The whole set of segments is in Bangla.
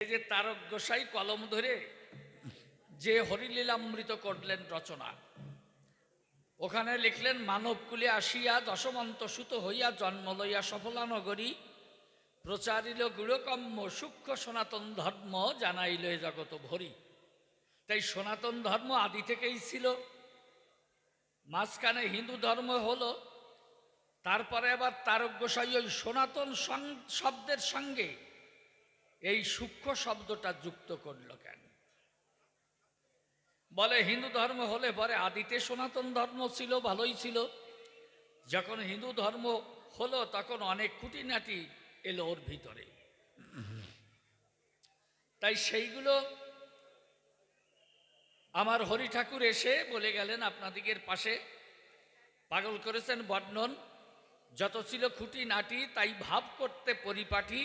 এই যে তারক গোসাই কলম ধরে যে হরিলীলামৃত করলেন রচনা, ওখানে লিখলেন মানবকুলে আসিয়া দশমন্ত সুত হইয়া জন্ম লইয়া সফলা নগরী প্রচারিল গুড়কম্য সূক্ষ্ম সনাতন ধর্ম জানাইল এ জগত ভরি। তাই সনাতন ধর্ম আদি থেকেই ছিল, মাঝখানে হিন্দু ধর্ম হলো, তারপরে আবার তারক গোসাই ওই সনাতন শব্দের সঙ্গে এই সূক্ষ্ম শব্দটা যুক্ত করল কেন? বলে হিন্দু ধর্ম হলে পরে আদিতে সনাতন ধর্ম ছিল, ভালোই ছিল। যখন হিন্দু ধর্ম হলো তখন অনেক খুঁটিনাটি এলো ওর ভিতরে, তাই সেইগুলো আমার হরি ঠাকুর এসে বলে গেলেন আপনাদিগের পাশে পাগল করেছেন বর্ণন, যত ছিল খুঁটিনাটি তাই ভাব করতে পরিপাটি।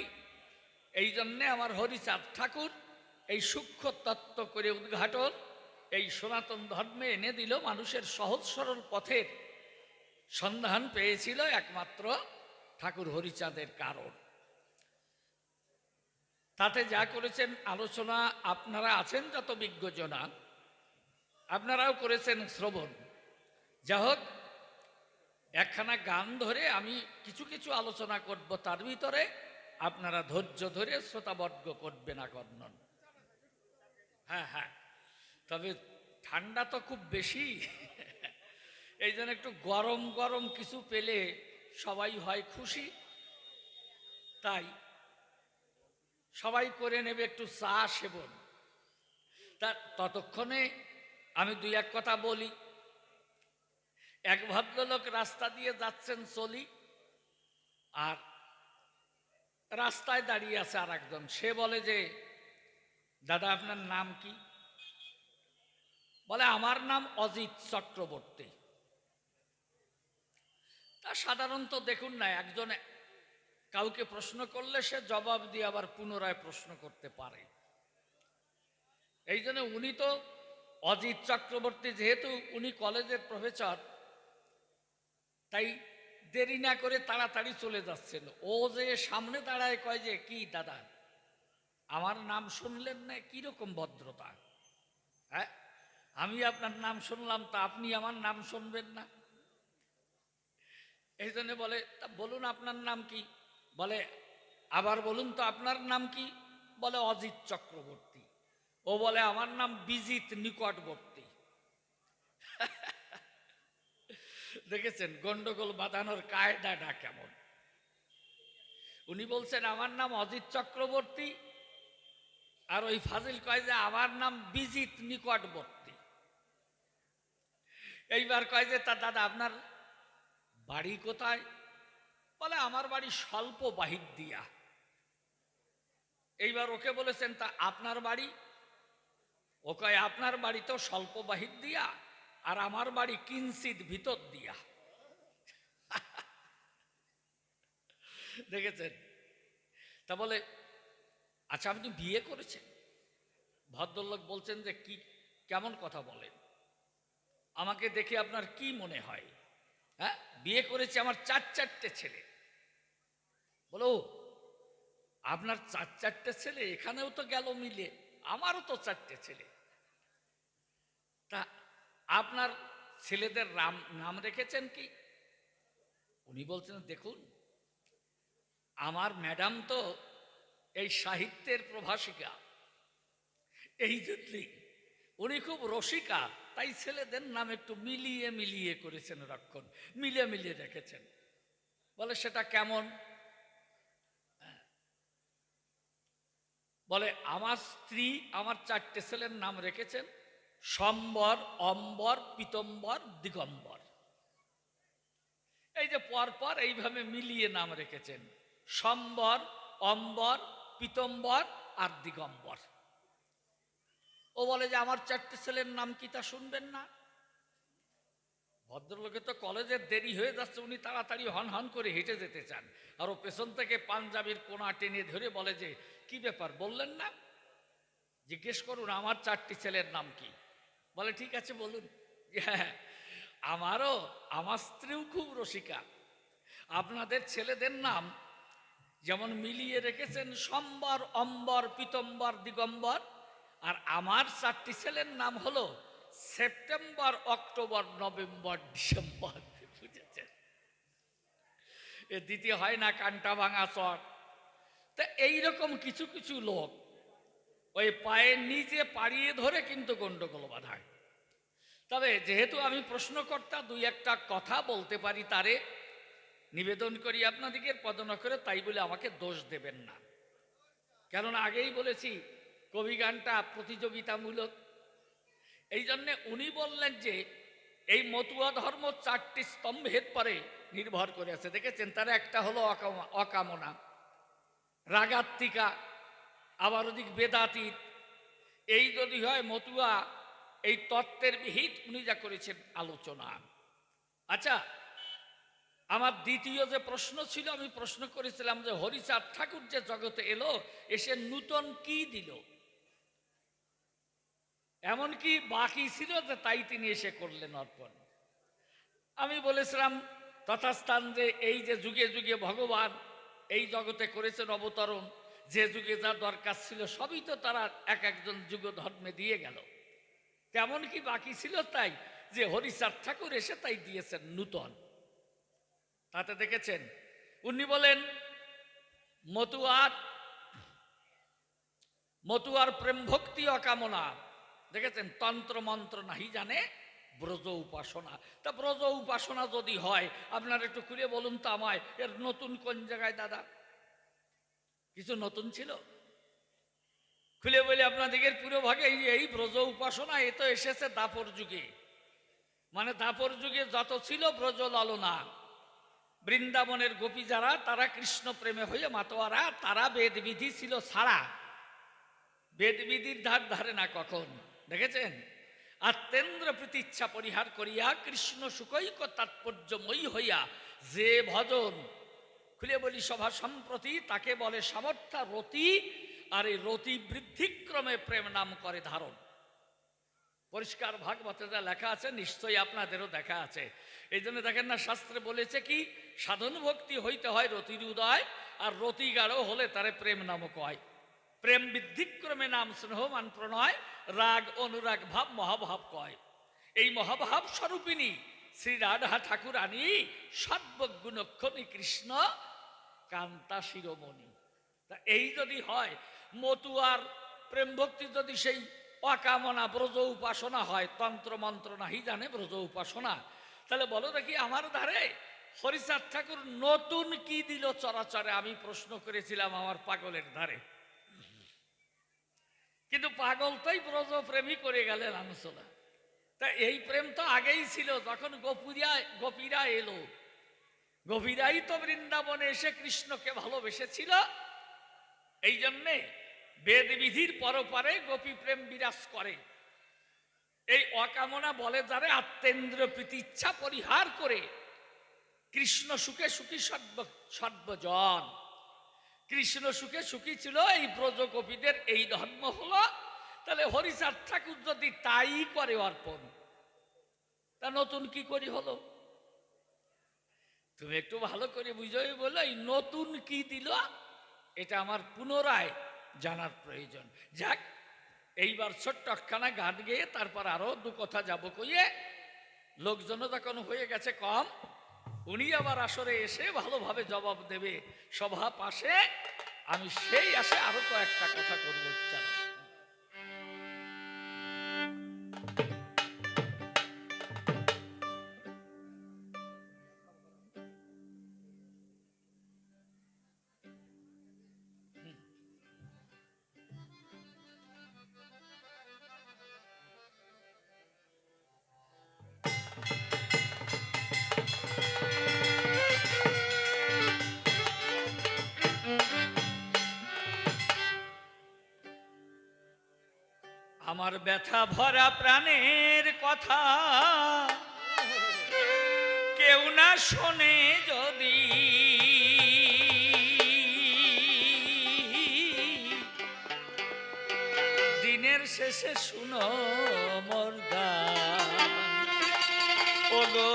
এই জন্যে আমার হরিচাঁদ ঠাকুর এই সূক্ষ্ম তত্ত্ব করে উদ্ঘাটন এই সনাতন ধর্মে এনে দিল। মানুষের সহজ সরল পথের সন্ধান পেয়েছিল একমাত্র ঠাকুর হরিচাঁদের কারণ। তাতে যা করেছেন আলোচনা, আপনারা আছেন যত বিজ্ঞজনা, আপনারাও করেছেন শ্রবণ। যা হোক, একখানা গান ধরে আমি কিছু কিছু আলোচনা করব, তার ভিতরে আপনারা ধৈর্য ধরে শ্রোতাবর্গ করবে না কর্ণন। হ্যাঁ হ্যাঁ, তবে ঠান্ডা তো খুব বেশি, এই জন্য একটু গরম গরম কিছু পেলে সবাই হয় খুশি। তাই সবাই করে নেবে একটু চা সেবন। তা ততক্ষণে আমি দুই এক কথা বলি। এক ভদ্রলোক রাস্তা দিয়ে যাচ্ছেন চলি, আর রাস্তায় দাঁড়িয়ে আছে আর একজন। সে বলে যে, দাদা আপনার নাম কি? বলে আমার নাম অজিত চক্রবর্তী। তা সাধারণত দেখুন না, একজন কাউকে প্রশ্ন করলে সে জবাব দিয়ে আবার পুনরায় প্রশ্ন করতে পারে। এই জন্য উনি তো অজিত চক্রবর্তী, যেহেতু উনি কলেজের প্রফেসর, তাই দেরি না করে তাড়াতাড়ি চলে যাচ্ছেন। ও যে সামনে দাঁড়ায় কয় যে, কি দাদা আমার নাম শুনলেন না? কিরকম ভদ্রতা! হ্যাঁ, আমি আপনার নাম শুনলাম, তা আপনি আমার নাম শুনবেন না? এই জন্য বলে, তা বলুন আপনার নাম কি? বলে আবার বলুন তো আপনার নাম কি? বলে অজিত চক্রবর্তী। ও বলে আমার নাম বিজিত নিকটবর্তী। দেখেছেন গন্ডগোল বাঁধানোর কায়দাটা কেমন? উনি বলছেন আমার নাম অজিত চক্রবর্তী, আর ওই ফাজিল কয় যে আমার নাম বিজিত নিকটবর্তী। এইবার কয় যে, তা দাদা আপনার বাড়ি কোথায়? বলে আমার বাড়ি স্বল্প বাহির দিয়া। এইবার ওকে বলেছেন, তা আপনার বাড়ি? ও কয় আপনার বাড়ি তো স্বল্প বাহির দিয়া, আর আমার বাড়ি কিঞ্চিত ভিতর দিয়া। দেখেছেন? তা বলে আচ্ছা আপনি বিয়ে করেছেন? ভদ্রলোক বলছেন যে, কি কেমন কথা বলেন, আমাকে দেখে আপনার কি মনে হয়? হ্যাঁ, বিয়ে করেছে, আমার চারটে ছেলে। বলো আপনার চারটে ছেলে? এখানেও তো গেল মিলে, আমারও তো চারটে ছেলে। তা আপনার ছেলেদের নাম রেখেছেন কি? উনি বলছেন, দেখুন আমার ম্যাডাম তো এই সাহিত্যের প্রভাষিকা, এই জন্যই উনি খুব রসিকা, তাই ছেলেদের নাম একটু মিলিয়ে মিলিয়ে করেছেন, রক্ষণ মিলিয়ে মিলিয়ে রেখেছেন। বলে সেটা কেমন? বলে আমার স্ত্রী আমার চারটে ছেলের নাম রেখেছেন সম্বর, অম্বর, পীতম্বর, দিগম্বর। এই যে পরপর এইভাবে মিলিয়ে নাম রেখেছেন, সম্বর, অম্বর, পীতম্বর আর দিগম্বর। ও বলে যে আমার চারটে ছেলের নাম কি তা শুনবেন না? ভদ্রলোকে তো কলেজের দেরি হয়ে যাচ্ছে, উনি তাড়াতাড়ি হন হন করে হেঁটে যেতে চান, আর ও পেছন থেকে পাঞ্জাবির কোনা টেনে ধরে বলে যে, কি ব্যাপার বললেন না? জিজ্ঞেস করুন আমার চারটি ছেলের নাম কি। বলে ঠিক আছে বলুন। হ্যাঁ, আমার স্ত্রীও খুব রসিকা। আপনাদের ছেলেদের নাম যেমন মিলিয়ে রেখেছেন সম্বর, অম্বর, পীতম্বর, দিগম্বর। আর আমার 4টি ছেলের নাম হলো সেপ্টেম্বর, অক্টোবর, নভেম্বর, ডিসেম্বর। বুঝেছেন? এ দ্বিতীয় হয় না কান্টা ভাঙা চর। তা এইরকম কিছু কিছু লোক ওই পায়ের নিচে পাড়িয়ে ধরে কিন্তু গন্ডগোল বাধায়। তবে যেহেতু আমি প্রশ্নকর্তা, 2-1টা কথা বলতে পারি, তারে নিবেদন করি আপনাদিকে পদনখরে, তাই বলে আমাকে দোষ দেবেন না। কেননা আগেই বলেছি কবি গানটা প্রতিযোগিতামূলক। এই জন্যে উনি বললেন যে এই মতুয়া ধর্ম 4টি স্তম্ভের পরে নির্ভর করে আছে। দেখেছেন? তার একটা হলো অকামনা, রাগাত্মিকা, আবার ওদিক বেদাতীত। এই যদি হয় মতুয়া এই তত্ত্বের বিহিত উনি যা করেছেন আলোচনা। আচ্ছা, আমার দ্বিতীয় যে প্রশ্ন ছিল, আমি প্রশ্ন করেছিলাম যে হরিচাঁদ ঠাকুর যে জগতে এলো, এসে নূতন কি দিল? এমন কি বাকি ছিল যে তাই তিনি এসে করলেন অর্পণ? আমি বলেছিলাম তথাস্থান যে এই যে যুগে যুগে ভগবান এই জগতে করেছেন অবতরণ, যে যুগে যা দরকার ছিল সবই তো তারা এক একজন যুগ ধর্মে দিয়ে গেল। তেমন কি বাকি ছিল তাই যে হরিচাঁদ ঠাকুর এসে তাই দিয়েছেন নূতন? তাতে দেখেছেন উনি বলেন মতুয়ার প্রেম ভক্তি অকামনা। দেখেছেন? তন্ত্র মন্ত্র নাহি জানে ব্রজ উপাসনা। তা ব্রজ উপাসনা যদি হয়, আপনারা একটু খুলে বলুন তো আমায়, এর নতুন কোন জায়গায় দাদা? কিছু নতুন ছিল? খুলে বলে আপনাদের পুরো ভাগে এই ব্রজ উপাসনা এ তো এসেছে দাপর যুগে। মানে দাপর যুগে যত ছিল ব্রজ লালনা, বৃন্দাবনের গোপী যারা, তারা কৃষ্ণ প্রেমে হয়ে মাতোয়ারা, তারা বেদবিধি ছিল ছাড়া, বেদবিধির ধারে না কখন। দেখেছেন? আত্মেন্দ্র প্রীতি ইচ্ছা পরিহার করিয়া কৃষ্ণ সুকৈক তাৎপর্যময়ী হইয়া যে ভজন, খুলে বলি সভা সম্প্রতি, তাকে বলে সামর্থ্য রতি। আর এই রতি বৃদ্ধিক্রমে প্রেম নাম করে ধারণ। পরিষ্কার ভাগবতে যা লেখা আছে নিশ্চয়ই আপনাদেরও দেখা আছে। এই জন্য দেখেন না, শাস্ত্রে বলেছে কি সাধন ভক্তি হইতে হয় রতির উদয়, আর রতি গাঢ় হলে তারে প্রেম নামক হয়। প্রেম বৃদ্ধিক্রমে নাম স্নেহমান প্রণয়, রাগ অনুরাগ ভাব মহাভাব কয়। এই মহাভাব স্বরূপিনী শ্রী রাধা ঠাকুরানী সর্বগুণক্ষণী কৃষ্ণ কান্তা শিরোমণি। তা এই যদি হয় মতুয়ার প্রেম ভক্তি, যদি সেই অকামনা ব্রজ উপাসনা হয়, তন্ত্র মন্ত্র নাহি জানে ব্রজ উপাসনা, তাহলে বলো দেখি আমার ধারে হরিচাঁদ ঠাকুর নতুন কি দিল চরাচরে? আমি প্রশ্ন করেছিলাম আমার পাগলের ধারে। কিন্তু পাগল তোই ব্রজ প্রেমী করে গেলেন আলোচনা। তা এই প্রেম তো আগেই ছিল, যখন গোপীরা এলো। গোপীরাই তো বৃন্দাবনে এসে কৃষ্ণকে ভালোবেসেছিল। এই জন্যে বেদবিধির পরপারে গোপী প্রেম বিরাজ করে। এই অকামনা বলে যারে আত্মেন্দ্র প্রীতি ইচ্ছা পরিহার করে কৃষ্ণ সুখে সুখী সর্বজন। কৃষ্ণ সুখে সুখী ছিল এই ব্রজ গোপীদের এই ধর্ম হলো। তাহলে হরিচাঁদ ঠাকুর যদি তাই করে অর্পণ, তা নতুন কি করি হলো? তুমি একটু ভালো করে বুঝাই বলো, এই নতুন কি দিল, এটা আমার পুনরায় জানার প্রয়োজন। যাক, এইবার ছোট্ট একখানা গান গেয়ে তারপর আরো 2 কথা যাব কইয়ে, লোকজন যখন হয়ে গেছে কম, উনি আবার আসরে এসে ভালোভাবে জবাব দেবে সভা পাশে, আমি সেই আসে আরো কয়েকটা কথা করবো উচ্চারণ। আমার ব্যথা ভরা প্রাণের কথা কেউ না শোনে যদি, দিনের শেষে শুনো মোর গান। ওগো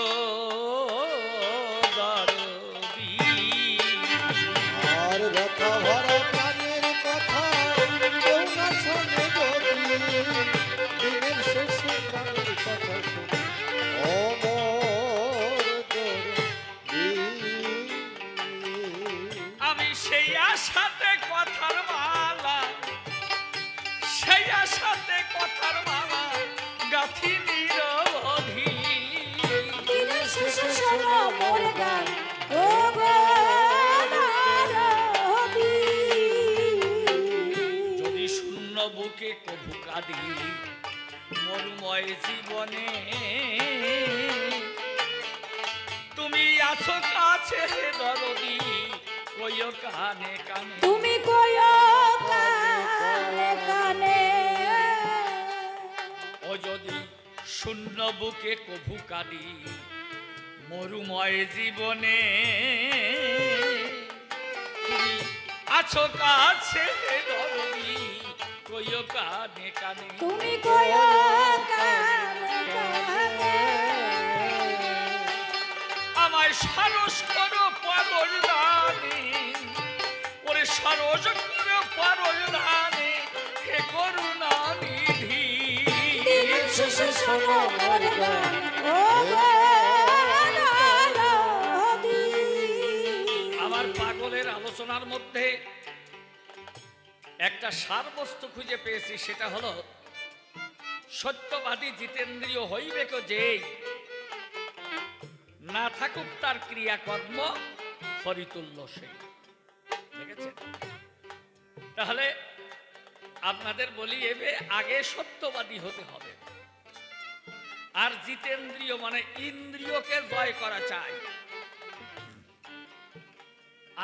দরদি, আর কথার মালা গাথি নিরবধি। দিনের শেষে শোনো মোর গান ও গো নারদী। যদি শূন্য বুকে কভু কাঁদি মরুময় জীবনে, তুমি আছো কাছে দরদি কইও কানে কানে। তুমি কয়ো কানে কানে। ও যদি শূন্য বুকে কভু কাঁদি মরুময় জীবনে, তুমি আছো কাছে দরদি কইও কানে কানে। তুমি কয়ো কানে কানে। আমায় সারস করো পাগল দানে, ওরে সারস করো পাগল দানে, হে করুণা নিধি। দিনের শেষে শোনো মোর গান ও গো নারদী। আমার পাগলের আলোচনার মধ্যে একটা সারবস্তু খুঁজে পেয়েছি, সেটা হলো সত্যবাদী জিতেন্দ্রীয় হইবে কো যেই, না থাকুক তার ক্রিয়াকর্ম হরিতুল্য সেই। দেখেছেন? তাহলে আপনাদের বলি এবে আগে সত্যবাদী হতে হবে, আর জিতেন্দ্রীয় মানে ইন্দ্রিয়কে জয় করা চাই।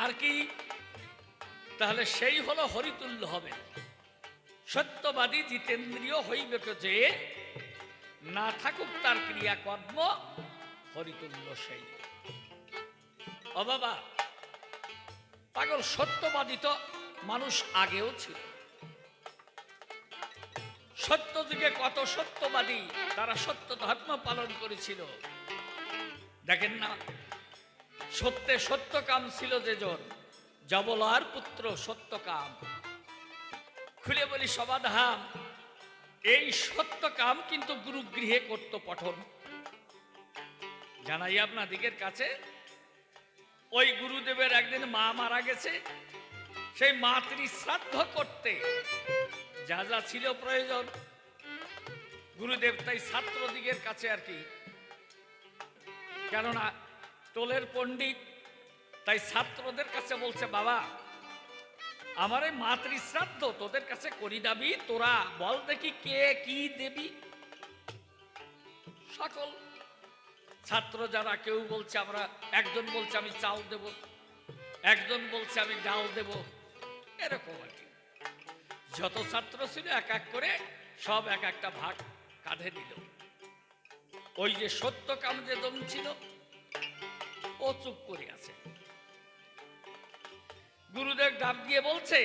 আর কি? তাহলে সেই হলো হরিতুল্য হবে। সত্যবাদী জিতেন্দ্রীয় হইবে যে, না থাকুক তার ক্রিয়াকর্ম হরিতুল্য সেই। ও বাবা, পাগল সত্যবাদী তো মানুষ আগেও ছিল। সত্য যুগে কত সত্যবাদী, তারা সত্য ধর্ম পালন করেছিল। দেখেন না, সত্যে সত্যকাম ছিল যেজন, জবলার পুত্র সত্যকাম। খুলে বলি সমাধান, এই সত্যকাম কিন্তু গুরুগৃহে করত পঠন। জানাই আপনাদিগের কাছে, ওই গুরুদেবের একদিন মা মারা গেছে, সেই মাতৃ শ্রাদ্ধ করতে যা যা ছিল প্রয়োজন, গুরুদেব তাই ছাত্রদিগের কাছে আর কি, কেননা টোলের পণ্ডিত, তাই ছাত্রদের কাছে বলছে, বাবা আমার এই মাতৃ শ্রাদ্ধ তোদের কাছে করি দাবি, তোরা বল দেখি কে কি দেবী। সকল ছাত্র যারা, কেউ বলছে আমরা, একজন বলছে আমি চাল দেব, একজন বলছে আমি ডাল দেব, এরকম আর কি। যত ছাত্র ছিল এক এক করে সব এক একটা ভাগ কাঁধে দিল। ওই যে সত্যকাম যে দম ছিল, ও চুপ করে আছে। গুরুদেব ডাক দিয়ে বলছে,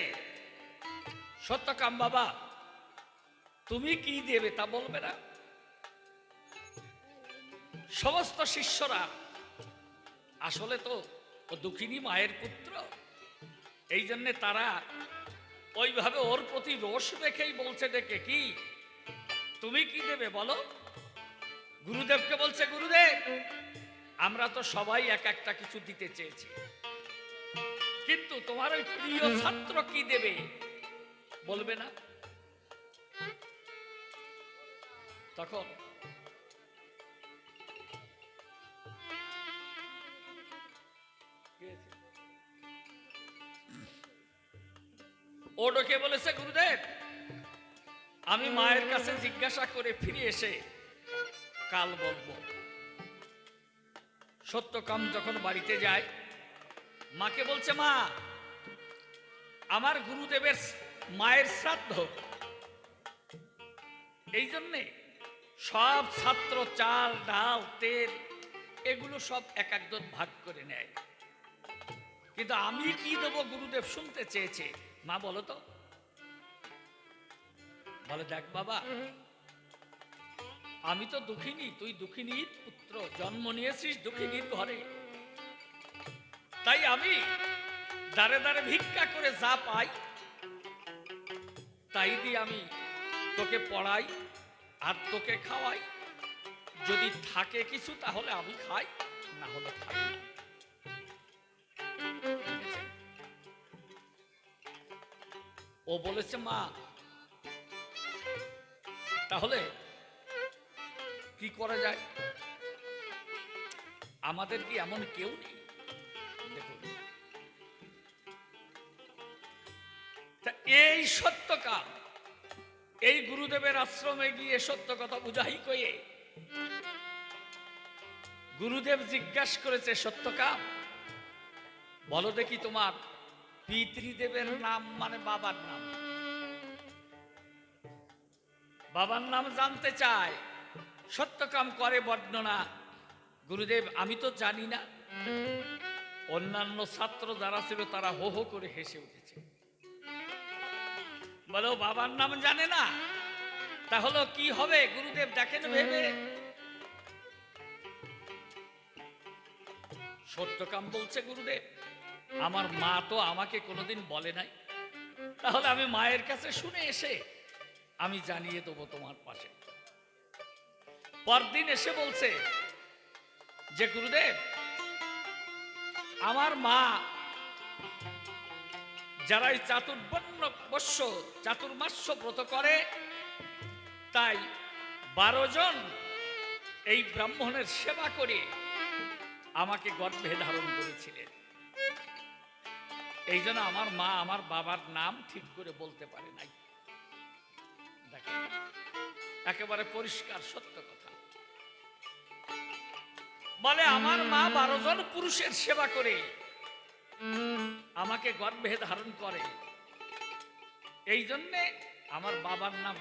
সত্যকাম বাবা তুমি কি দেবে তা বলবে না? সমস্ত শিষ্যরা, আসলে তো ও দুঃখিনী মায়ের পুত্র, এই জন্যে তারা ওইভাবে ওর প্রতি রোষ রেখেই বলছে, ডেকে কি তুমি কি দেবে বলো? গুরুদেবকে বলছে, গুরুদেব আমরা তো সবাই এক একটা কিছু দিতে চেয়েছি, কিন্তু তোমার ওই প্রিয় ছাত্র কি দেবে বলবে না? তখন ও ডকে বলেছে, গুরুদেব আমি মায়ের কাছে জিজ্ঞাসা করে ফিরে এসে কাল বলবো। সত্যকাম যখন বাড়িতে যায়, মাকে বলছে, মা আমার গুরুদেবের মায়ের শ্রাদ্ধ, এই জন্যে সব ছাত্র চাল ডাল তেল এগুলো সব এক একজন ভাগ করে নেয়, কিন্তু আমি কি দেবো গুরুদেব শুনতে চেয়েছে। মা বলো তো। বলে, দেখ বাবা আমি তো দুঃখিনী, তুই দুঃখিনীর পুত্র, জন্ম নিয়েছিস দুঃখিনীর ঘরে, তাই আমি দাঁড়ে দাঁড়ে ভিক্ষা করে যা পাই তাই দিয়ে আমি তোকে পড়াই আর তোকে খাওয়াই। যদি থাকে কিছু তাহলে আমি খাই, না হলে থাকি না। ও বলেছে, মা তাহলে কি করা যায়? আমাদের কি এমন কেউ নেই? দেখুন, তা এই সত্য কাম, এই গুরুদেবের আশ্রমে গিয়ে সত্য কথা বুঝাই কয়ে গুরুদেব জিজ্ঞাসা করেছে, সত্য কাম বলো দেখি তোমার পিতৃদেবের নাম, মানে বাবার নাম। বাবার নাম জানতে চায়। সত্যকাম করে বর্ণনা, গুরুদেব আমি তো জানি না। অন্যান্য ছাত্র যারা ছিল তারা হো হো করে হেসে উঠেছে। বলো বাবার নাম জানে না, তাহলে কি হবে? গুরুদেব দেখেন ভেবে। সত্যকাম বলছে, গুরুদেব আমার মা তো আমাকে কোনোদিন বলে নাই, তাহলে আমি মায়ের কাছে শুনে এসে আমি জানিয়ে দেবো তোমার পাশে। পরদিন এসে বলছে যে গুরুদেব আমার মা যারা এই চাতুর্মাস্য ব্রত করে, তাই 12 জন এই ব্রাহ্মণের সেবা করে আমাকে গর্ভে ধারণ করেছিলেন। এই জন্য আমার মা আমার বাবার নাম ঠিক করে বলতে পারে নাই। দেখেন, একেবারে পরিষ্কার সত্য কথা। বলে আমার মা 12 জন পুরুষের সেবা করে আমাকে গর্ভে ধারণ করে, এই জন্যে আমার বাবার নাম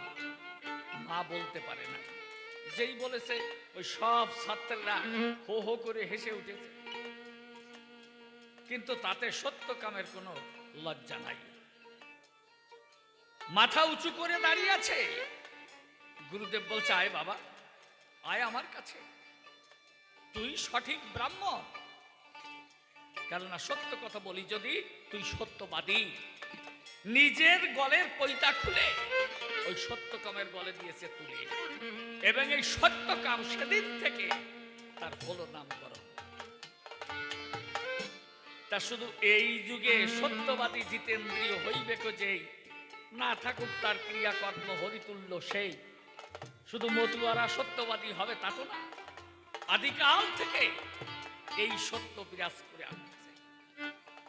মা বলতে পারে না। যেই বলেছে ওই সব ছাত্ররা হো হো করে হেসে উঠেছে, কিন্তু তাতে সত্যকামের কোনো লজ্জা নাই। মাথা উঁচু করে দাঁড়িয়ে আছে। গুরুদেব বলছে, আয় বাবা, আয় আমার কাছে, তুই সঠিক ব্রাহ্মণ। কেননা সত্য কথা বলি, যদি তুই সত্যবাদী, নিজের গলের পৈতা খুলে ওই সত্যকামের গলে দিয়েছে তুলে, এবং এই সত্যকাম সেদিন থেকে তার হলো নামকরণ। তা শুধু এই যুগে সত্যবাদী জিতেন্দ্রীয় হইবে যেই, না থাকুক তার ক্রিয়াকর্ম হরিতুল্য সেই। শুধু মতুয়ারা সত্যবাদী হবে তা তো না, আদিকাল থেকে এই সত্য বিরাজ করে আসছে।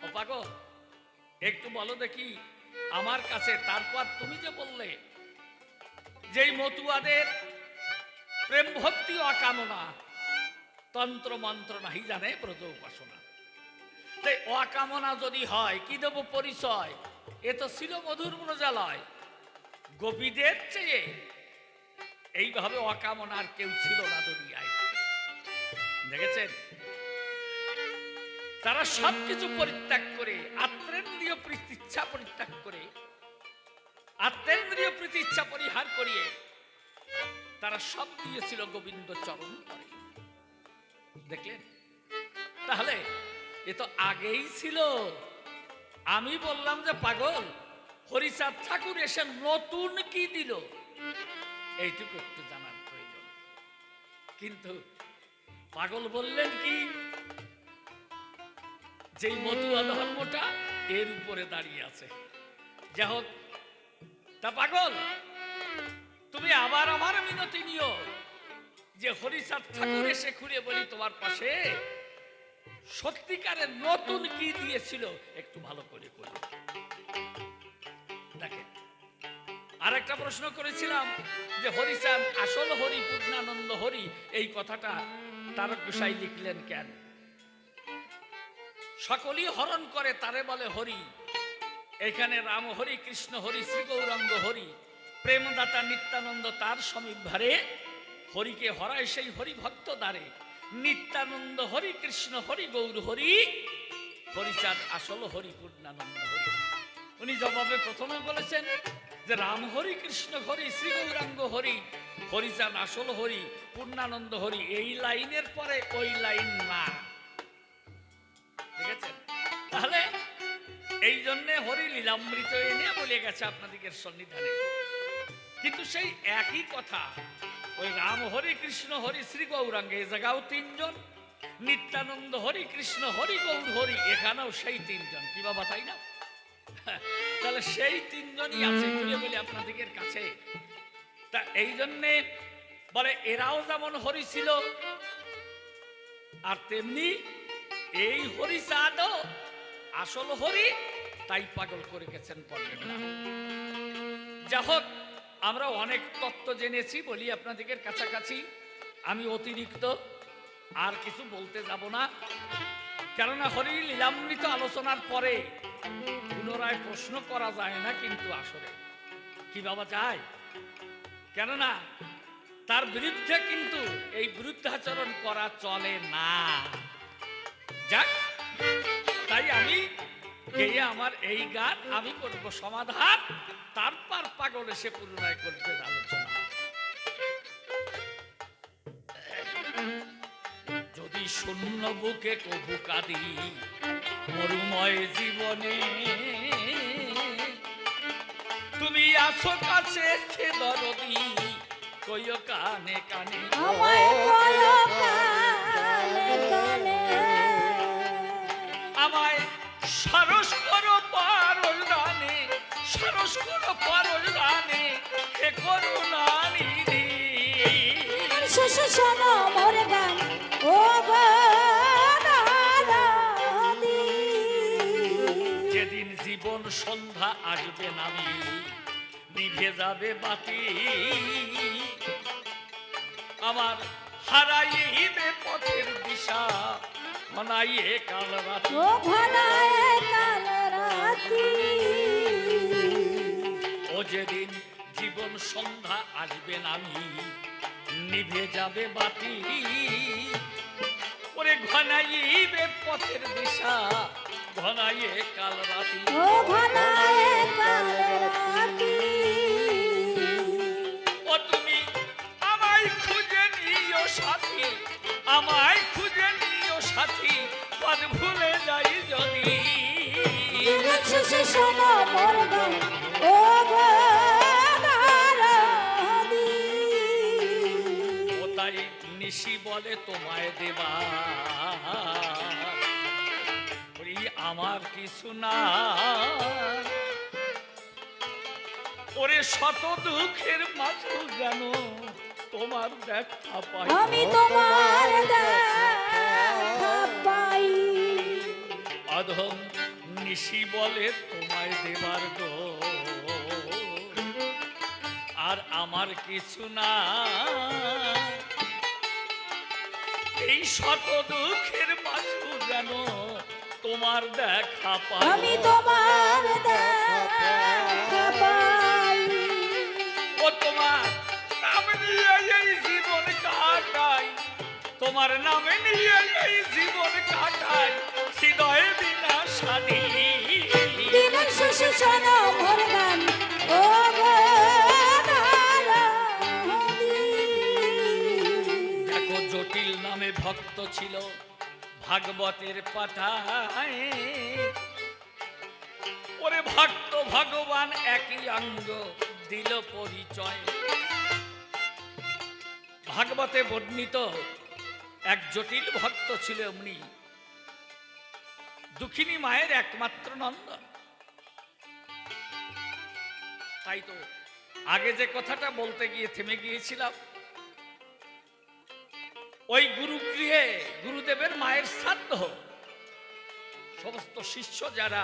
ও পাগল, একটু বলো দেখি আমার কাছে। তারপর তুমি যে বললে যেই মতুয়াদের প্রেম ভক্তি অকামনা, তন্ত্র মন্ত্র নাহি জানে ব্রত উপাসনা। তাই অকামনা যদি হয়, কি দেব পরিচয়? এ তো ছিল মধুর ব্রজালয়। গোপীদের চেয়ে এইভাবে অকামনার কেউ ছিল না দুনিয়ায়। দেখেছেন, তারা সবকিছু পরিত্যাগ করে, আত্মেন্দ্রিয় প্রীতিচ্ছা পরিত্যাগ করে, আত্মেন্দ্রিয় প্রীতিচ্ছা পরিহার করিয়ে তারা সব দিয়েছিল গোবিন্দ চরণ করে। দেখলেন? তাহলে এ তো আগেই ছিল। আমি বললাম যে পাগল, হরিচাঁদ ঠাকুর এসে নতুন কি দিল এইটুকু একটু জানার প্রয়োজন। কিন্তু পাগল বললেন কি, যেই মতুয়া ধর্মটা এর উপরে দাঁড়িয়ে আছে। যাই হোক, তা পাগল তুমি আবার আমার মিনতি নিও যে হরিচাঁদ ঠাকুর এসে খুলে বলি তোমার পাশে সত্যিকারের নতুন কি দিয়েছিল একটু ভালো করে করি। দেখেন, আর একটা প্রশ্ন করেছিলাম যে হরিচাঁদ আসল হরি, পূর্ণানন্দ হরি, এই কথাটা তারক গোসাই লিখলেন কেন? সকলই হরণ করে তারে বলে হরি। এখানে রাম হরি, কৃষ্ণ হরি, শ্রী গৌরাঙ্গ হরি, প্রেমদাতা নিত্যানন্দ তার সমীপ ভারে, হরিকে হরায় সেই হরি ভক্ত দ্বারে। নিত্যানন্দ হরি, কৃষ্ণ হরি, গৌর হরি, হরিচাঁদ আসল হরি, পূর্ণানন্দ হরি। উনি জবাবে প্রথমে বলেছেন যে রাম হরি, কৃষ্ণ হরি, শ্রী গৌরাঙ্গ হরি, হরিচাঁদ আসল হরি, পূর্ণানন্দ হরি। এই লাইনের পরে ওই লাইন না। দেখেছেন? তাহলে এই জন্যে হরি লীলামৃত এনে বলে গেছে আপনাদের সন্নিধানে। কিন্তু সেই একই কথা ওই রাম হরি, কৃষ্ণ হরি, শ্রী গৌরাঙ্গ, এই জায়গাও 3 জন, নিত্যানন্দ হরি, কৃষ্ণ হরি, গৌর হরি, এখানেও সেই 3 জন। কি বাবা, তাই না? তাহলে সেই 3 জনই আছে বলে আপনাদের কাছে তা এই জন্যে বলে এরাও যেমন হরি ছিল, আর তেমনি এই হরি চাঁদও আসল হরি, তাই পাগল করে গেছেন পণ্ডিত। যা হোক, আমরা অনেক তত্ত্ব জেনেছি বলি আপনাদের কাছাকাছি। আমি অতিরিক্ত আর কিছু বলতে যাব না, কেননা হরি লীলামৃত আলোচনার পরে পুনরায় প্রশ্ন করা যায় না। কিন্তু আসলে কি বাবা যায়, কেননা তার বিরুদ্ধে কিন্তু এই বিরুদ্ধাচরণ করা চলে না। যাক, তাই আমি গেয়ে আমার এই গান আমি করব সমাধান, তারপর পাগল এসে পুনরায় করবে আলোচনা। যদি শূন্য বুকে কবু কাঁদি মরুময় জীবনে, তুমি আছো কাছে সে দরদি কইও কানে কানে, আমায় কয়ো কানে কানে, আমায় সরস করো পারল দানে, সরস করো পারল দানে, হে করুণা নিধি। শেষে শোনো মোর গান ও গণারাধি। যেদিন জীবন সন্ধ্যা আসবে নামি নিভে যাবে বাতি, আমার হারাইবে পথের দিশা ঘনাইয়ে কাল রাতি। ও ঘনায় কাল রাতি। ও যেদিন জীবন সন্ধ্যা আসবে নামি নিভে যাবে বাতি, ওরে ঘনাইবে পথের দিশা ঘনাইয়ে কাল রাতি। ও ঘনায় কাল রাতি। ও তুমি আমায় খুঁজে নিও সাথী, আমায় খুঁজে নিও সাথী, পথ ভুলে যাই যদি। দিনের শেষে শোনো মোর গান ও গণারাধি। ও তাই নিশি বলে তোমায় দেবা, ওরে আমার কিছু না, ওরে শত দুঃখের মাঝে যেন তোমার দেখা পাই। আমি তোমার দেখা পাই। অধম নিশি বলে তোমায় দেবার গো, আর আমার কিছু না, এই শত দুঃখের মাঝে যেন তোমার দেখা পাই। আমি তোমার দেখা পাই। ও তোমার নাম নিয়ে এই জীবন কাটাই, তোমার নামে নিয়ে এই জীবন কাটাই, হৃদয়ে বিনা সাদী। দিনের শেষে শোনো মোর গান ও গণারাধি। দেখো জটিল নামে ভক্ত ছিল ভাগবতের পাতায়, ওরে ভক্ত ভগবান একই অঙ্গ দিল পরিচয়। ভাগবতে বর্ণিত এক জটিল ভক্ত ছিল এমনি, দুঃখিনী মায়ের একমাত্র নন্দন। তাই তো আগে যে কথাটা বলতে গিয়ে থেমে গিয়েছিলাম, ওই গুরুগৃহে গুরুদেবের মায়ের শ্রাদ্ধ, সমস্ত শিষ্য যারা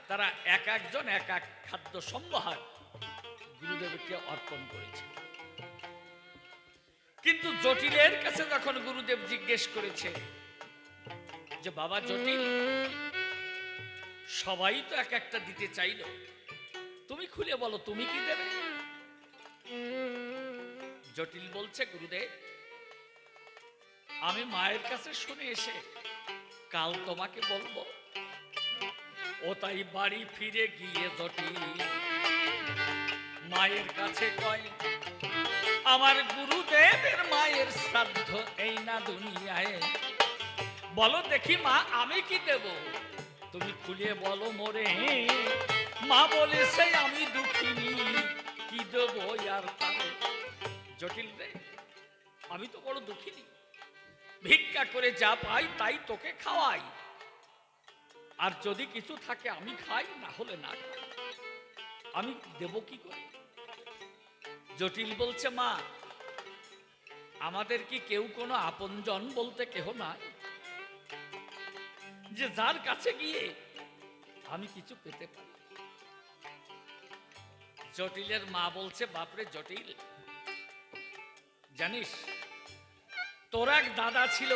তারা এক একজন এক এক খাদ্য সম্ভার গুরুদেবকে অর্পণ করেছে। কিন্তু জটিলের কাছে যখন গুরুদেব জিজ্ঞেস করেছে যে বাবা জটিল, সবাই তো এক একটা দিতে চাইল, তুমি খুলে বলো তুমি কি দেবে। জটিল বলছে গুরুদেব, আমি মায়ের কাছে শুনে এসে কাল তোমাকে বলবো। ও তাই বাড়ি ফিরে গিয়ে জটিল মায়ের কাছে কয়, আমার গুরুদেবের মায়ের শ্রাদ্ধ এই না দুনিয়ায়, বলো দেখি মা আমি কি দেব, তুমি খুলে বলো মোরে। মা বলেছে আমি দুঃখিনী, কি দেবো আর তারে। জটিল রে, আমি তো বড় দুঃখিনী, ভিক্ষা করে যা পাই তাই তোকে খাওয়াই, আর যদি কিছু থাকে আমি খাই, না হলে না খাই, আমি দেব কি করে। জটিল বলছে, মা আমাদের কি কেউ কোনো আপনজন বলতে কেহ নাই, যে যার কাছে গিয়ে আমি কিছু পেতে পারি? জটিলের মা বলছে, বাপরে জটিল, জানিস তোর এক দাদা ছিল,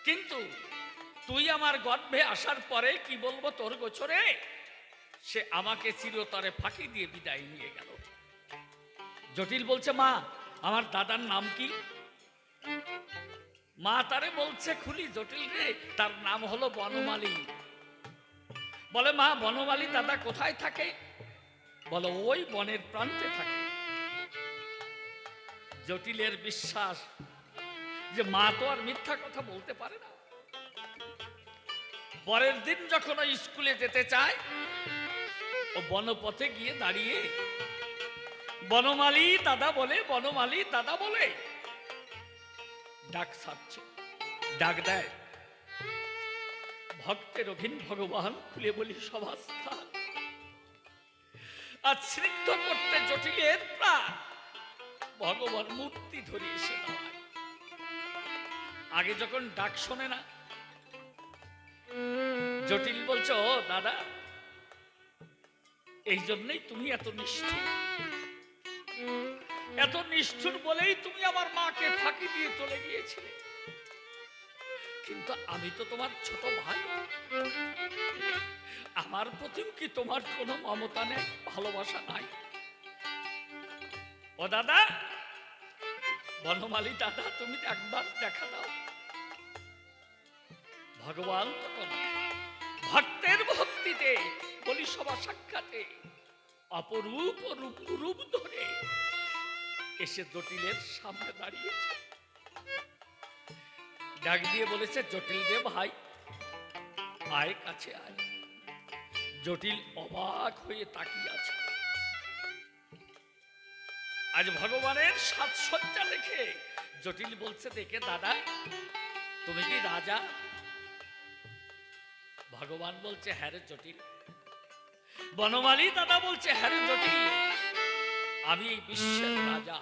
কিন্তু তুই আমার গর্ভে আসার পরে কি বলবো তোর গোছরে, সে আমাকে চিরতরে ফাঁকি দিয়ে বিদায় নিয়ে গেল। জটিল বলছে, মা আমার দাদার নাম কি? মা তারে বলছে, খুলি জটিল রে, তার নাম হলো বনমালী। বলে, মা বনমালী দাদা কোথায় থাকে? বলো, ওই বনের প্রান্তে থাকে। জটিলের বিশ্বাস যে মা তো আর মিথ্যা কথা বলতে পারে না। পরের দিন যখন ও স্কুলে যেতে চায়, ও বনপথে গিয়ে দাঁড়িয়ে বনমালী দাদা বলে, বনমালী দাদা বলে ডাক ছাড়ছে, ডাক দেয়, ভক্তের অভিন ভগবান খুলে বলি সভাস্থান। আর স্নিগ্ধ করতে জটিলের প্রাণ ভগবান মূর্তি ধরে এসে দাঁড়ায়। আগে যখন ডাক শোনে না, জটিল বলছে, ও দাদা, এই জন্যই তুমি এত নিষ্ঠুর, এত নিষ্ঠুর বলেই তুমি আমার মাকে ফাঁকি দিয়ে চলে গিয়েছিলে। কিন্তু আমি তো তোমার ছোট ভাই, আমার প্রতিও কি তোমার কোনো মমতা নেই, ভালোবাসা নাই? ও দাদা, বনমালী দাদা, তুমি একবার দেখা দাও। ভগবান তখন ভক্তের ভক্তিতে বলি সভা সাক্ষাতে অপরূপ রূপ ধরে এসে জটিলের সামনে দাঁড়িয়েছে। ডাক দিয়ে বলেছে, জটিল রে ভাই, আয় কাছে আয়। জটিল অবাক হয়ে তাকিয়ে আছে। আজ ভগবানের সাজসজ্জা দেখে জটিল বলছে, দেখে দাদা তুমি কি রাজা? ভগবান বলছে, হ্যাঁ রে জটিল। বনমালী দাদা বলছে, হ্যাঁ রে জটিল, আমি এই বিশ্বের রাজা।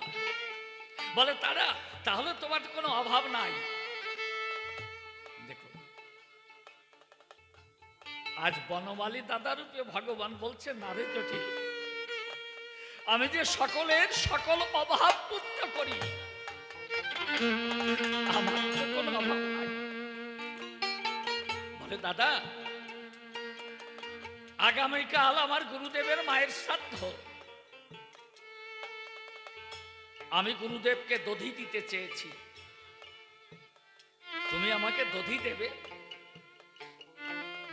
বলে, তারা তাহলে তোমার কোনো অভাব নাই। দেখো, আজ বনমালী দাদা রূপে ভগবান বলছে, না রে জটিল, আমি যে সকলের সকল অভাব পূর্ণ করি, আমার তো কোনো অভাব নাই। বলে, দাদা আগামীকাল আমার গুরুদেবের মায়ের শ্রাদ্ধ, আমি গুরুদেবকে দধি দিতে চেয়েছি, তুমি আমাকে দধি দেবে?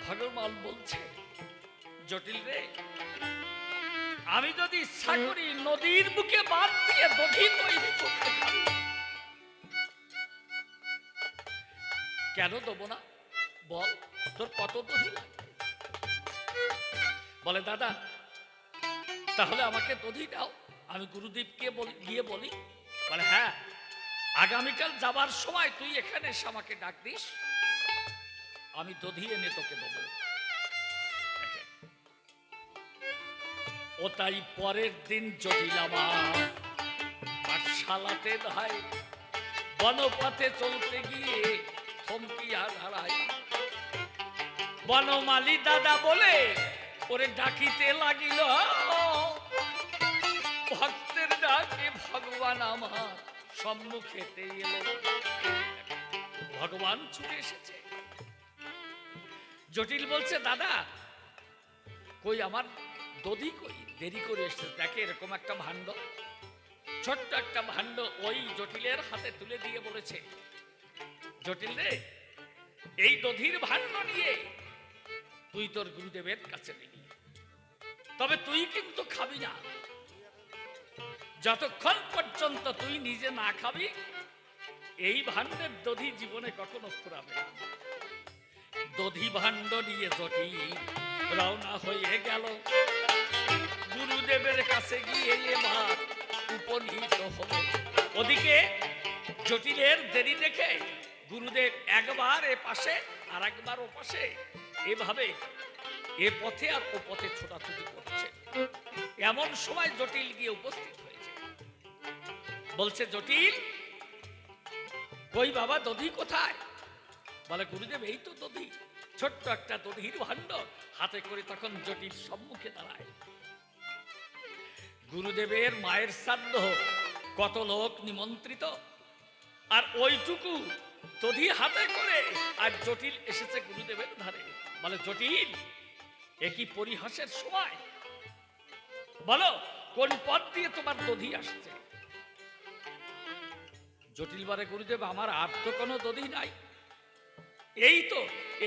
ভগবান বলছে, জটিল রে, আমি যদি ইচ্ছা করি নদীর বুকে বাঁধ দিয়ে দধি তৈরি করতে পারি, কেন দেবো না? বল, তোর কত দধি লাগবে? বলে, দাদা তাহলে আমাকে দধি দাও, আমি গুরুদেবকে গিয়ে বলি। বলে, হ্যাঁ, আগামীকাল যাবার সময় তুই এখানে এসে আমাকে ডাক দিস, আমি দধি এনে তোকে দেবো। ও তাই পরের দিন জটিল আমার পাঠশালাতে ভাই বনপথে চলতে গিয়ে থমকি আর হারায়। বনমালী দাদা বলে ওরে ডাকিতে লাগিল, ভক্তের ডাকে ভগবান আমার সম্মুখেতে এলো। ভগবান ছুটে এসেছে। জটিল বলছে, দাদা কই আমার দধি কই? দেরি করে এসেছে। দেখে এরকম একটা ভাণ্ড, ছোট্ট একটা ভাণ্ড ওই জটিলের হাতে তুলে দিয়ে বলেছে, জটিল রে, এই দধির ভাণ্ড নিয়ে তুই তোর গুরুদেবের কাছে নিবি, তবে তুই কিন্তু খাবি না। যতক্ষণ পর্যন্ত তুই নিজে না খাবি, এই ভাণ্ডের দধি জীবনে কখনো ফুরাবে না। দধি ভাণ্ড নিয়ে জটিল রওনা হয়ে গেল। গুরুদেবের কাছে গিয়ে এবার উপনীত হল। ওদিকে জটিলের দেরি দেখে গুরুদেব একবার এ পাশে আর একবার ও পাশে, এভাবে এ পথে আর ও পথে ছোটাছুটি করছে। এমন সময় জটিল গিয়ে উপস্থিত হয়েছে। বলছে, জটিল কই বাবা, দধি কোথায়? বলে, গুরুদেব এই তো দধি। ছোট্ট একটা দধির ভাণ্ড হাতে করে তখন জটিল সম্মুখে দাঁড়ায়। গুরুদেবের মায়ের শ্রাদ্ধ, কত লোক নিমন্ত্রিত, আর ওইটুকু দধি হাতে করে আর জটিল এসেছে গুরুদেবের ধারে। বলে, জটিল এ কি পরিহাসের সময়? বলো কোন পথ দিয়ে তোমার দধি আসছে? জটিল বলে, গুরুদেব আমার আর তো কোনো দধি নাই,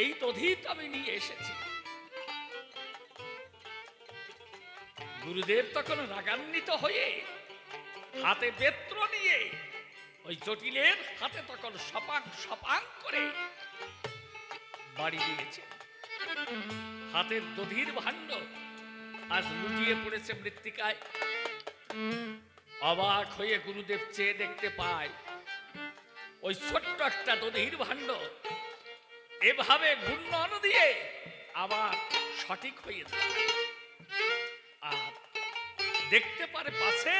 এই দধি তো আমি নিয়ে এসেছি। গুরুদেব তখন রাগান্বিত হয়ে হাতে বেত্র নিয়ে ওই জটিলের হাতে তখন সপাং সপাং করে বাড়ি দিয়েছে। হাতের দধির ভাণ্ড আজ লুটিয়ে পড়েছে মৃত্তিকায়। অবাক হয়ে গুরুদেব চেয়ে দেখতে পায় ওই ছোট্ট একটা দধির ভাণ্ড এভাবে ঘূর্ণন দিয়ে আবার সঠিক হয়ে যায়। আর দেখতে পারে পাশে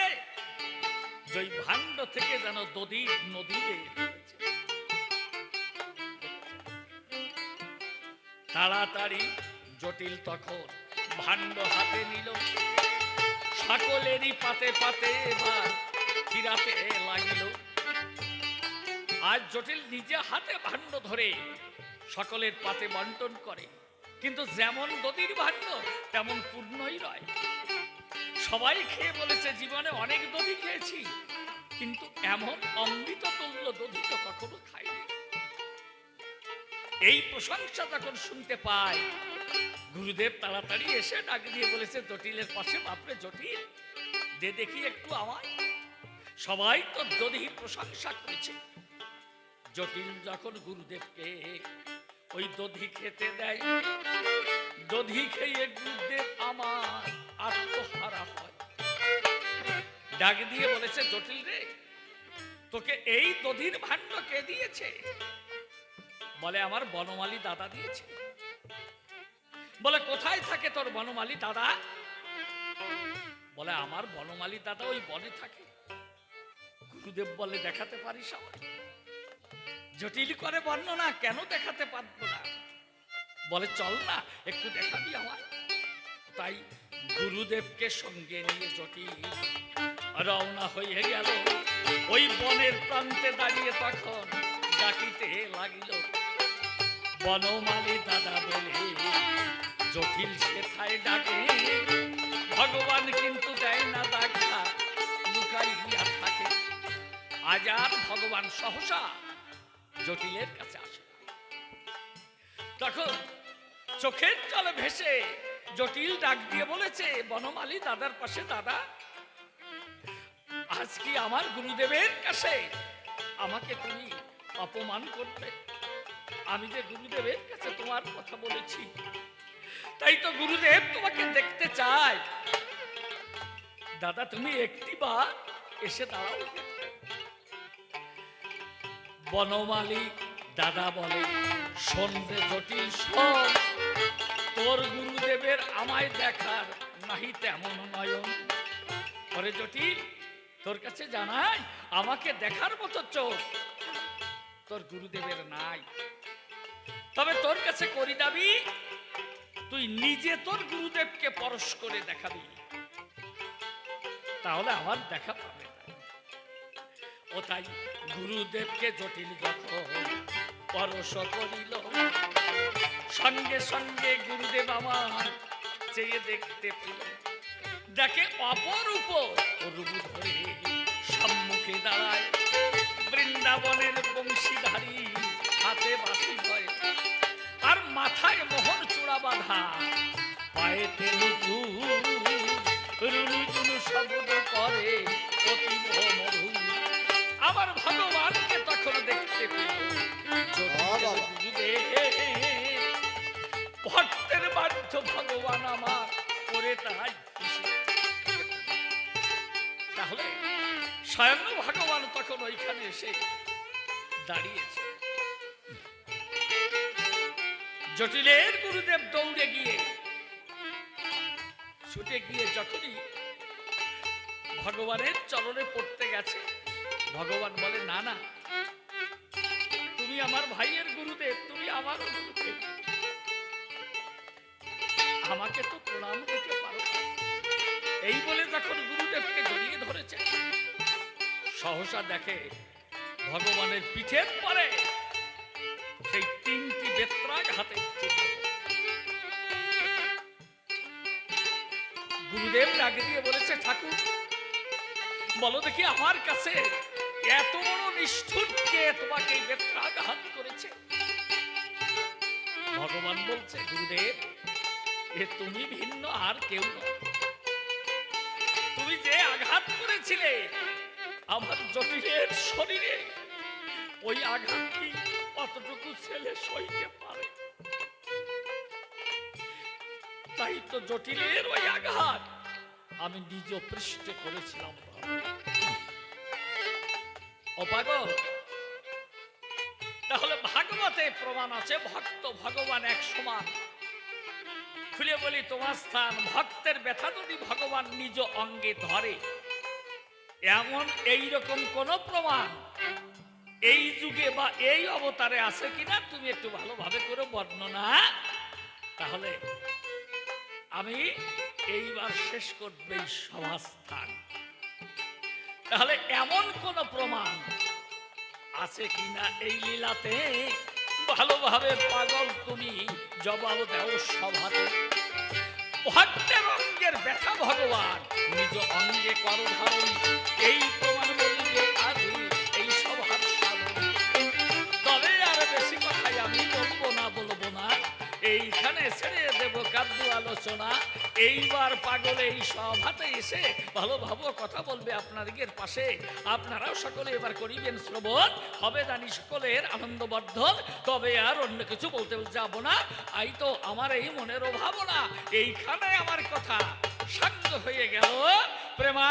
যে ভাণ্ড থেকে যেন দধি নদী বেয়ে চলেছে। তাড়াতাড়ি জটিল তখন ভাণ্ড হাতে নিল, সকলেরই পাতে পাতে এবার ফিরাতে লাগিল। আজ জটিল নিজে হাতে ভাণ্ড ধরে সকলের পাতে বন্টন করে, কিন্তু যেমন দধির ভাণ্ড তেমন পূর্ণই রয়। সবাই খেয়ে বলেছে জীবনে অনেক দধি খেয়েছি, কিন্তু এমন অমৃত তুল্য দধি তো কখনো খাইনি। এই প্রশংসা যখন শুনতে পায়, গুরুদেব তাড়াতাড়ি এসে ডাক দিয়ে বলেছে জটিলের পাশে, বাপরে জটিল দে দেখি একটু আমায়। সবাই তো দধির প্রশংসা করেছে। জটিল যখন গুরুদেবকে ওই দধি খেতে দেয়, দধি খেয়ে গুরুদেব আমার আত্মহারা হয়। ডাক দিয়ে বলেছে, জটিল রে তোকে এই দধির ভাণ্ড কে দিয়েছে? বলে, আমার বনমালী দাদা দিয়েছে। বলে, কোথায় থাকে তোর বনমালী দাদা? বলে, আমার বনমালী দাদা ওই বনে থাকে। গুরুদেব বলে, দেখাতে পারিস আমায়? জটিল করে বর্ণনা, কেন দেখাতে পারবো না? বলে, চল না একটু দেখাবি আমায়। তাই গুরুদেবকে সঙ্গে নিয়ে জটিল রওনা হয়ে গেল। ওই বনের প্রান্তে দাঁড়িয়ে তখন ডাকিতে লাগিল, বনমালী দাদা বলে জটিল সেথায় ডাকে। ভগবান কিন্তু দেয় না দেখা, লুকাইয়া থাকে। আজ আর ভগবান সহসা জটিলের কাছে আসে। তখন চোখের জলে ভেসে জটিল ডাক দিয়ে বলেছে, বনমালী দাদার পাশে, দাদা আজ কি আমার গুরুদেবের কাছে আমাকে তুমি অপমান করবে? আমি যে গুরুদেবের কাছে তোমার কথা বলেছি, তাই তো গুরুদেব তোমাকে দেখতে চায়। দাদা তুমি একটি বার এসে দাঁড়াও। বনমালী দাদা বলে, শোন রে জটিল শোন, তোর গুরুদেবের আমায় দেখার নাহি তেমন নয়ন। পরে জটিল তোর কাছে জানাই, আমাকে দেখার মতো চোখ তোর গুরুদেবের নাই। তবে তোর কাছে করি দাবি, তুই নিজে তোর গুরুদেবকে পরশ করে দেখাবি, তাহলে আমার দেখা পাবে। ও তাই গুরুদেবকে জটিল যখন পরশ করিল, সঙ্গে সঙ্গে গুরুদেব আমার চেয়ে দেখতে পেল। দেখে অপরূপ রূপ ধরে সম্মুখে দাঁড়ায়, বৃন্দাবনের বংশীধারী, হাতে বাঁশি ধরে, আর মাথায় মোহন চূড়া বাঁধা, পায়েতে রুনু চুনু শব্দ করে অতীব মধুর। আমার ভগবানকে তখন দেখতে পেল ভক্তের বাধ্য ভগবান আমার করে তাই। তাহলে স্বয়ং ভগবান তখন ওইখানে এসে দাঁড়িয়েছে। জটিলের গুরুদেব দৌড়ে গিয়ে ছুটে গিয়ে যখনই ভগবানের চরণে পড়তে গেছে। ভগবান বলে, না না, তুমি আমার ভাইয়ের গুরুদেব, তুমি আমারও গুরুদেব, আমাকে তো প্রণাম দিতে পারো না। এই বলে যখন গুরুদেবকে জড়িয়ে ধরেছে, সহসা দেখে ভগবানের পিঠের পরে সেই 3টি বেত্রাঘাতের চিহ্ন। গুরুদেব ডাকে দিয়ে বলেছে, ঠাকুর বলো দেখি আমার কাছে এত বড় নিষ্ঠুর কে তোমাকে এই বেত্রাঘাত করেছে? ভগবান বলছে, গুরুদেব এ তুমি ভিন্ন আর কেউ নয়। তুমি যে আঘাত করেছিলে আমার জটিলের শরীরে, ওই আঘাত কি কতটুকু ছেলে সইতে পারে? তাই তো জটিলের ওই আঘাত আমি নিজ পৃষ্ঠে করেছিলাম। ও পাগল, তাহলে ভাগবতে প্রমাণ আছে ভক্ত ভগবান এক সমান। খুলে বলি তোমার স্থান, ভক্তের ব্যথা যদি ভগবান নিজ অঙ্গে ধরে, এমন এইরকম কোন প্রমাণ এই যুগে বা এই অবতারে আছে কিনা তুমি একটু ভালোভাবে করে বর্ণনা। তাহলে আমি এইবার শেষ করবে সভাস্থান। তাহলে এমন কোন প্রমাণ আছে কিনা এই লীলাতে? ভালোভাবে পাগল তুমি জবাব দাও সভাতে। ভক্তের অঙ্গের ব্যথা ভগবান নিজ অঙ্গে কর ধারণ, এই প্রমাণ বলিবে আজি এই সভার সাধন। তবে আর বেশি কথাই আমি বলবো না, এইখানে ছেড়ে দেব কাব্য আলোচনা। এইবার পাগল এই সভাতে এসে ভালোভাবে কথা বলবে আপনাদের পাশে। আপনারাও সকলে এবার করিবেন শ্রবণ, হবে জানি সকলের আনন্দবর্ধন। তবে আর অন্য কিছু বলতে যাব না, আই তো আমার এই মনের ভাবনা। এইখানে আমার কথা সাঙ্গ হয়ে গেল। প্রেমা